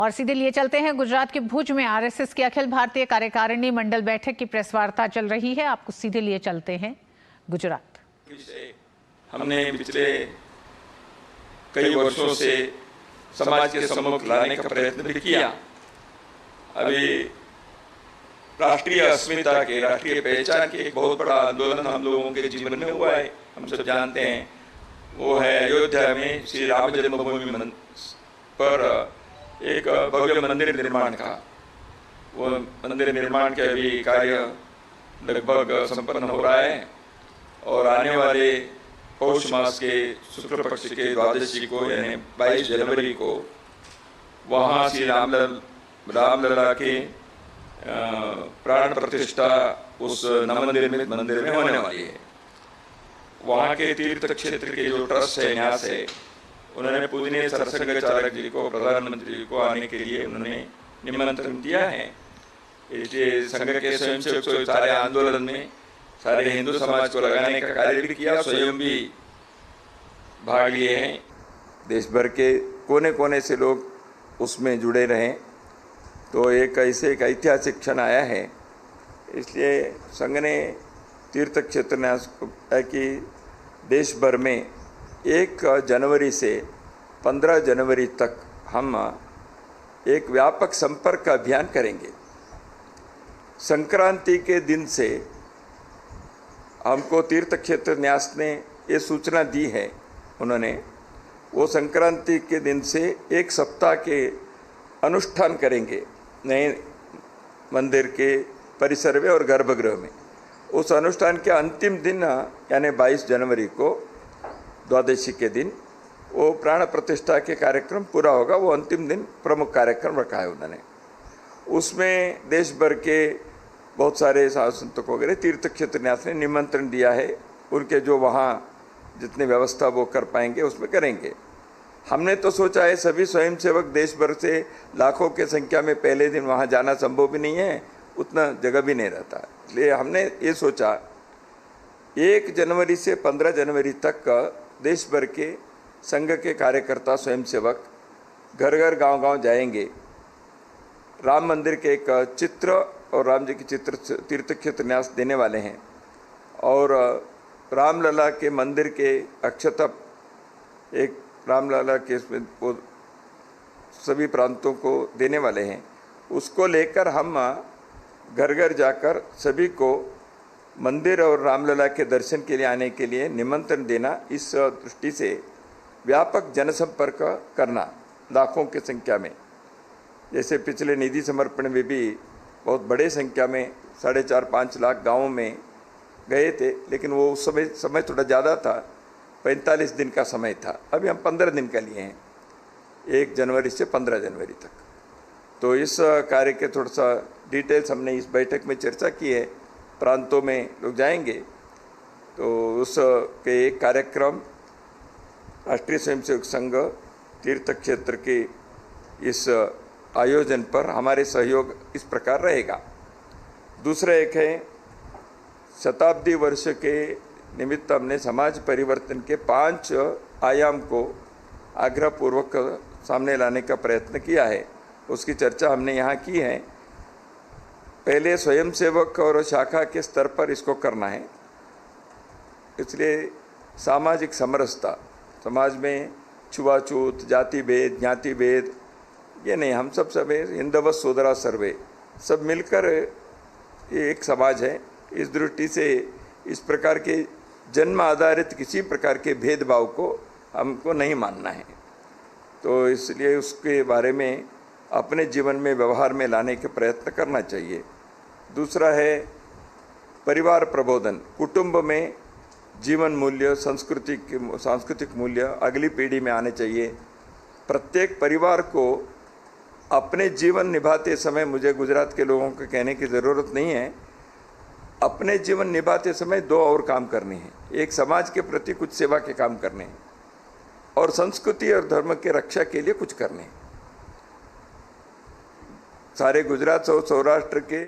और सीधे लिए चलते हैं गुजरात के भुज में आरएसएस की अखिल भारतीय कार्यकारिणी मंडल बैठक की प्रेस वार्ता चल रही है। आपको सीधे लिए चलते हैं गुजरात। हमने पिछले कई वर्षों से समाज के सम्मुख लाने का प्रयत्न भी किया। अभी राष्ट्रीय अस्मिता के, राष्ट्रीय पहचान के एक बहुत बड़ा आंदोलन हम लोगों के जीवन में हुआ है, हम सब जानते हैं। वो है अयोध्या में श्री राम जन्मभूमि पर एक भव्य मंदिर निर्माण का। वो मंदिर निर्माण के अभी कार्य लगभग संपन्न हो रहा है और आने वाले पौष मास के शुक्ल पक्ष के द्वादशी को यानी 22 जनवरी को वहाँ श्री रामलला के प्राण प्रतिष्ठा उस नवनिर्मित मंदिर में होने वाली है। वहाँ के तीर्थ क्षेत्र के जो ट्रस्ट है, न्यास है, उन्होंने पूजनीय सरसंघ चालक जी को, प्रधानमंत्री जी को आने के लिए उन्होंने निमंत्रण दिया है। इसलिए संघ के स्वयंसेवक सारे आंदोलन में सारे हिंदू समाज को लगाने का कार्य भी किया, स्वयं भी भाग लिए हैं। देश भर के कोने कोने से लोग उसमें जुड़े रहें, तो एक ऐतिहासिक क्षण आया है। इसलिए संघ ने तीर्थ क्षेत्र न्यास है कि देश भर में 1 जनवरी से 15 जनवरी तक हम एक व्यापक संपर्क अभियान करेंगे। संक्रांति के दिन से हमको तीर्थ क्षेत्र न्यास ने ये सूचना दी है, उन्होंने वो संक्रांति के दिन से 1 सप्ताह के अनुष्ठान करेंगे नए मंदिर के परिसर में और गर्भगृह में। उस अनुष्ठान के अंतिम दिन यानी 22 जनवरी को द्वादशी के दिन वो प्राण प्रतिष्ठा के कार्यक्रम पूरा होगा। वो अंतिम दिन प्रमुख कार्यक्रम रखा है उन्होंने। उसमें देश भर के बहुत सारे साधु संतों को वगैरह तीर्थ क्षेत्र न्यास ने निमंत्रण दिया है। उनके जो वहाँ जितनी व्यवस्था वो कर पाएंगे उसमें करेंगे। हमने तो सोचा है सभी स्वयंसेवक देश भर से लाखों की संख्या में पहले दिन वहाँ जाना संभव भी नहीं है, उतना जगह भी नहीं रहता। इसलिए हमने ये सोचा 1 जनवरी से 15 जनवरी तक देश भर के संघ के कार्यकर्ता स्वयंसेवक घर घर गांव गांव जाएंगे। राम मंदिर के एक चित्र और राम जी की चित्र तीर्थ क्षेत्र न्यास देने वाले हैं और रामलला के मंदिर के अक्षता एक रामलला के वो सभी प्रांतों को देने वाले हैं। उसको लेकर हम घर घर जाकर सभी को मंदिर और रामलला के दर्शन के लिए आने के लिए निमंत्रण देना, इस दृष्टि से व्यापक जनसंपर्क करना लाखों की संख्या में। जैसे पिछले निधि समर्पण में भी बहुत बड़े संख्या में 4.5-5 लाख गाँवों में गए थे, लेकिन वो उस समय थोड़ा ज़्यादा था, 45 दिन का समय था। अभी हम 15 दिन का लिए हैं, 1 जनवरी से 15 जनवरी तक। तो इस कार्य के थोड़ा सा डिटेल्स हमने इस बैठक में चर्चा की है। प्रांतों में लोग जाएंगे तो उस के एक कार्यक्रम राष्ट्रीय स्वयंसेवक संघ तीर्थ क्षेत्र के इस आयोजन पर हमारे सहयोग इस प्रकार रहेगा। दूसरा एक है शताब्दी वर्ष के निमित्त हमने समाज परिवर्तन के 5 आयाम को आग्रहपूर्वक सामने लाने का प्रयत्न किया है। उसकी चर्चा हमने यहाँ की है। पहले स्वयंसेवक और शाखा के स्तर पर इसको करना है। इसलिए सामाजिक समरसता, समाज में छुआछूत, जाति भेद, ज्ञाति भेद ये नहीं, हम सब हिंदव सोदरा सर्वे, सब मिलकर ये एक समाज है। इस दृष्टि से इस प्रकार के जन्म आधारित किसी प्रकार के भेदभाव को हमको नहीं मानना है। तो इसलिए उसके बारे में अपने जीवन में व्यवहार में लाने के प्रयत्न करना चाहिए। दूसरा है परिवार प्रबोधन, कुटुंब में जीवन मूल्य, सांस्कृतिक मूल्य अगली पीढ़ी में आने चाहिए। प्रत्येक परिवार को अपने जीवन निभाते समय, मुझे गुजरात के लोगों को कहने की ज़रूरत नहीं है, अपने जीवन निभाते समय 2 और काम करने हैं। एक समाज के प्रति कुछ सेवा के काम करने हैं और संस्कृति और धर्म के रक्षा के लिए कुछ करने हैं। सारे गुजरात और सौराष्ट्र के